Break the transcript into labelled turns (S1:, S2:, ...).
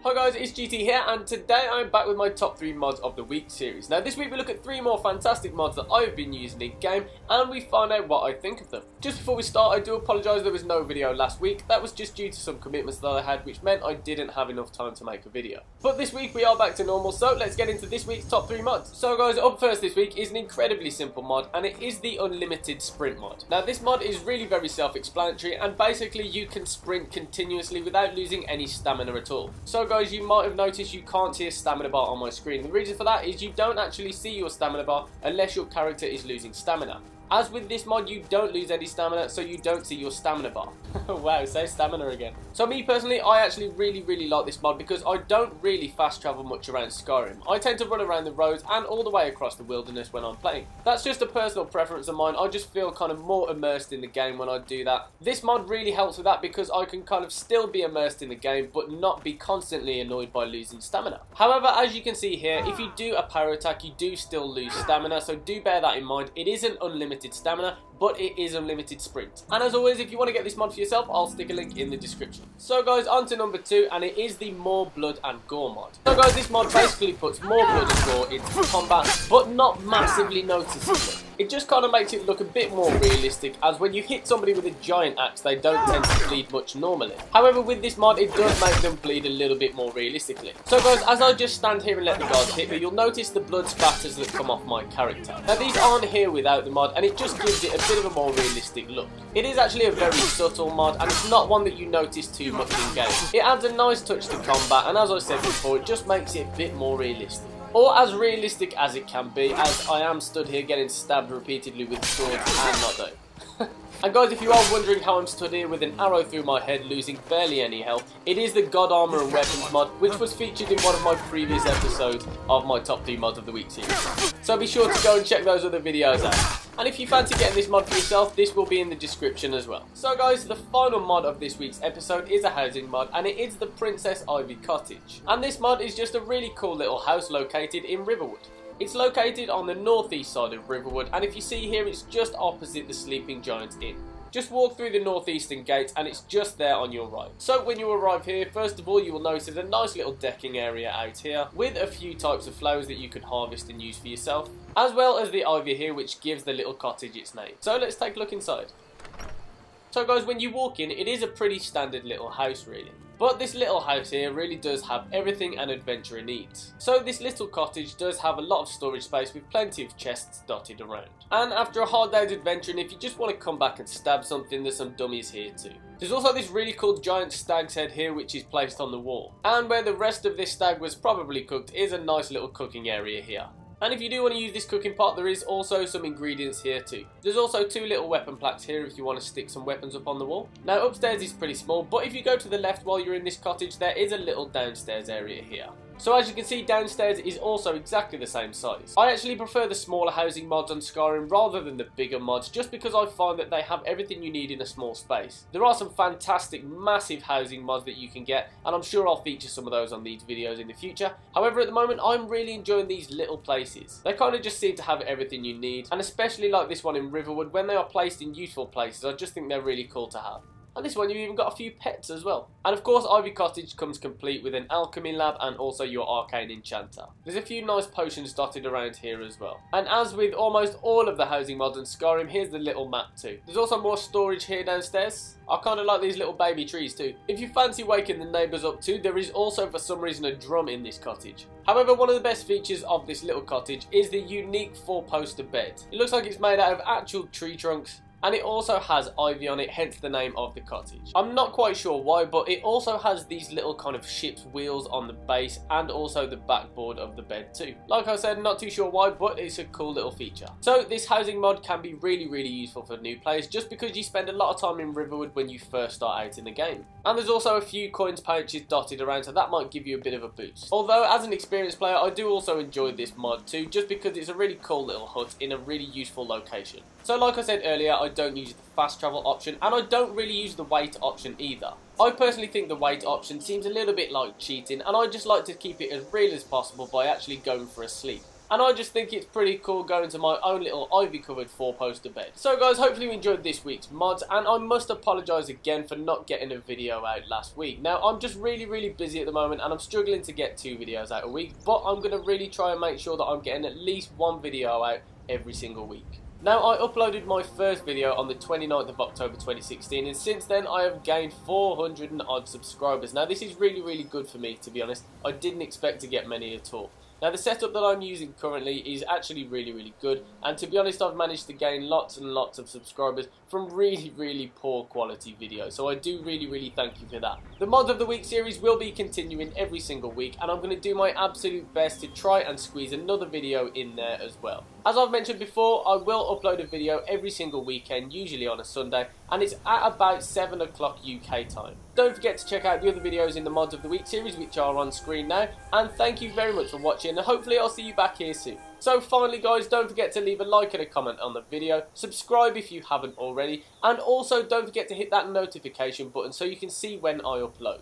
S1: Hi guys, it's GT here, and today I'm back with my top 3 mods of the week series. Now this week we look at 3 more fantastic mods that I've been using in game, and we find out what I think of them. Just before we start, I do apologise there was no video last week. That was just due to some commitments that I had, which meant I didn't have enough time to make a video. But this week we are back to normal, so let's get into this week's top 3 mods. So guys, up first this week is an incredibly simple mod, and it is the unlimited sprint mod. Now this mod is really very self-explanatory, and basically you can sprint continuously without losing any stamina at all. So guys, you might have noticed you can't see a stamina bar on my screen. The reason for that is you don't actually see your stamina bar unless your character is losing stamina. As with this mod, you don't lose any stamina, so you don't see your stamina bar. Wow, say stamina again. So me personally, I actually really like this mod because I don't really fast travel much around Skyrim. I tend to run around the roads and all the way across the wilderness when I'm playing. That's just a personal preference of mine. I just feel kind of more immersed in the game when I do that. This mod really helps with that because I can kind of still be immersed in the game but not be constantly annoyed by losing stamina. However, as you can see here, if you do a power attack, you do still lose stamina, so do bear that in mind. It isn't unlimited stamina, but it is unlimited sprint. And as always, if you want to get this mod for yourself, I'll stick a link in the description. So guys, on to number 2, and it is the more blood and gore mod. So guys, this mod basically puts more blood and gore into combat, but not massively noticeably. It just kind of makes it look a bit more realistic, as when you hit somebody with a giant axe, they don't tend to bleed much normally. However, with this mod, it does make them bleed a little bit more realistically. So guys, as I just stand here and let the guards hit me, you'll notice the blood spatters that come off my character. Now these aren't here without the mod, and it just gives it a bit of a more realistic look. It is actually a very subtle mod, and it's not one that you notice too much in game. It adds a nice touch to combat, and as I said before, it just makes it a bit more realistic. Or as realistic as it can be, as I am stood here getting stabbed repeatedly with swords and not though. And guys, if you are wondering how I'm stood here with an arrow through my head losing barely any health, it is the God Armor and Weapons mod, which was featured in one of my previous episodes of my top 3 mods of the week series. So be sure to go and check those other videos out. And if you fancy getting this mod for yourself, this will be in the description as well. So guys, the final mod of this week's episode is a housing mod, and it is the Princess Ivy Cottage. And this mod is just a really cool little house located in Riverwood. It's located on the northeast side of Riverwood, and if you see here, it's just opposite the Sleeping Giants Inn. Just walk through the northeastern gate and it's just there on your right. So when you arrive here, first of all you will notice there's a nice little decking area out here with a few types of flowers that you can harvest and use for yourself, as well as the ivy here which gives the little cottage its name. So let's take a look inside. So guys, when you walk in, it is a pretty standard little house really. But this little house here really does have everything an adventurer needs. So this little cottage does have a lot of storage space with plenty of chests dotted around. And after a hard day's adventuring, if you just want to come back and stab something, there's some dummies here too. There's also this really cool giant stag's head here which is placed on the wall. And where the rest of this stag was probably cooked is a nice little cooking area here. And if you do want to use this cooking pot, there is also some ingredients here too. There's also 2 little weapon plaques here if you want to stick some weapons up on the wall. Now upstairs is pretty small, but if you go to the left while you're in this cottage, there is a little downstairs area here. So as you can see, downstairs is also exactly the same size. I actually prefer the smaller housing mods on Skyrim rather than the bigger mods, just because I find that they have everything you need in a small space. There are some fantastic massive housing mods that you can get, and I'm sure I'll feature some of those on these videos in the future. However, at the moment I'm really enjoying these little places. They kind of just seem to have everything you need, and especially like this one in Riverwood, when they are placed in useful places, I just think they're really cool to have. And this one, you've even got a few pets as well. And of course, Ivy Cottage comes complete with an alchemy lab and also your arcane enchanter. There's a few nice potions dotted around here as well. And as with almost all of the housing mods in Skyrim, here's the little map too. There's also more storage here downstairs. I kind of like these little baby trees too. If you fancy waking the neighbours up too, there is also for some reason a drum in this cottage. However, one of the best features of this little cottage is the unique 4-poster bed. It looks like it's made out of actual tree trunks, and it also has ivy on it, hence the name of the cottage. I'm not quite sure why, but it also has these little kind of ship's wheels on the base and also the backboard of the bed too. Like I said, not too sure why, but it's a cool little feature. So this housing mod can be really useful for new players, just because you spend a lot of time in Riverwood when you first start out in the game. And there's also a few coins pouches dotted around, so that might give you a bit of a boost. Although as an experienced player, I do also enjoy this mod too, just because it's a really cool little hut in a really useful location. So like I said earlier, I don't use the fast travel option, and I don't really use the wait option either. I personally think the wait option seems a little bit like cheating, and I just like to keep it as real as possible by actually going for a sleep. and I just think it's pretty cool going to my own little ivy covered 4-poster bed. So guys, hopefully you enjoyed this week's mods, and I must apologise again for not getting a video out last week. Now I'm just really busy at the moment, and I'm struggling to get 2 videos out a week, but I'm going to really try and make sure that I'm getting at least 1 video out every single week. Now, I uploaded my first video on the 29th of October 2016, and since then I have gained 400 and odd subscribers. Now, this is really good for me, to be honest. I didn't expect to get many at all. Now, the setup that I'm using currently is actually really good, and to be honest, I've managed to gain lots and lots of subscribers from really poor quality videos, so I do really thank you for that. The Mods of the Week series will be continuing every single week, and I'm going to do my absolute best to try and squeeze another video in there as well. As I've mentioned before, I will upload a video every single weekend, usually on a Sunday, and it's at about 7 o'clock UK time. Don't forget to check out the other videos in the Mods of the Week series, which are on screen now, and thank you very much for watching, and hopefully I'll see you back here soon. So finally guys, don't forget to leave a like and a comment on the video, subscribe if you haven't already, and also don't forget to hit that notification button so you can see when I upload.